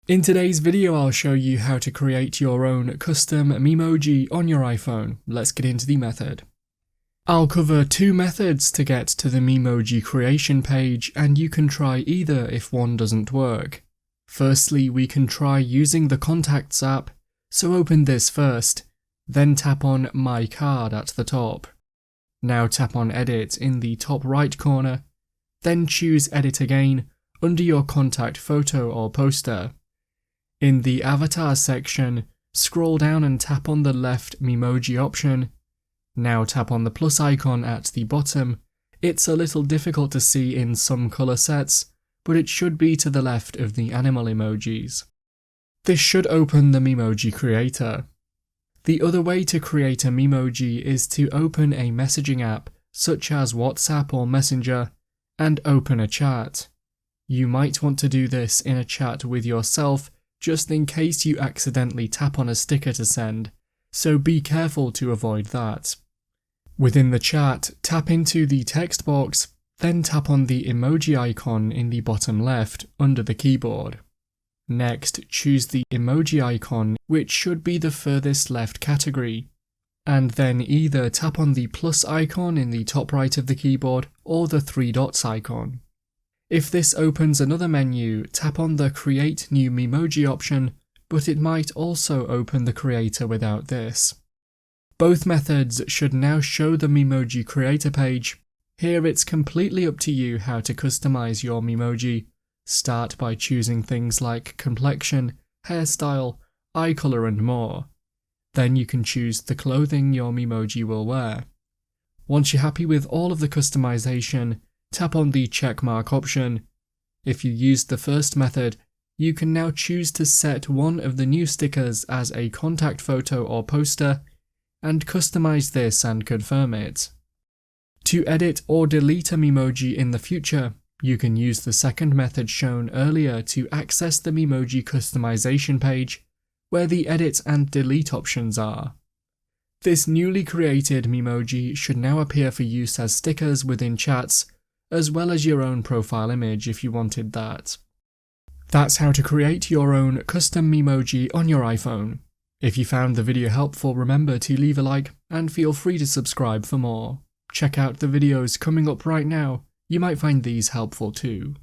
In today's video, I'll show you how to create your own custom Memoji on your iPhone. Let's get into the method. I'll cover two methods to get to the Memoji creation page, and you can try either if one doesn't work. Firstly, we can try using the Contacts app, so open this first, then tap on My Card at the top. Now tap on Edit in the top right corner, then choose Edit again under your contact photo or poster. In the Avatar section, scroll down and tap on the left Memoji option. Now tap on the plus icon at the bottom. It's a little difficult to see in some color sets, but it should be to the left of the animal emojis. This should open the Memoji creator. The other way to create a Memoji is to open a messaging app such as WhatsApp or Messenger and open a chat. You might want to do this in a chat with yourself just in case you accidentally tap on a sticker to send, so be careful to avoid that. Within the chat, tap into the text box, then tap on the emoji icon in the bottom left under the keyboard. Next, choose the emoji icon, which should be the furthest left category, and then either tap on the plus icon in the top right of the keyboard or the three dots icon. If this opens another menu, tap on the Create New Memoji option, but it might also open the creator without this. Both methods should now show the Memoji creator page. Here it's completely up to you how to customize your Memoji. Start by choosing things like complexion, hairstyle, eye color and more. Then you can choose the clothing your Memoji will wear. Once you're happy with all of the customization, tap on the checkmark option. If you used the first method, you can now choose to set one of the new stickers as a contact photo or poster, and customize this and confirm it. To edit or delete a Memoji in the future, you can use the second method shown earlier to access the Memoji customization page, where the edit and delete options are. This newly created Memoji should now appear for use as stickers within chats, as well as your own profile image if you wanted that. That's how to create your own custom Memoji on your iPhone. If you found the video helpful, remember to leave a like and feel free to subscribe for more. Check out the videos coming up right now, you might find these helpful too.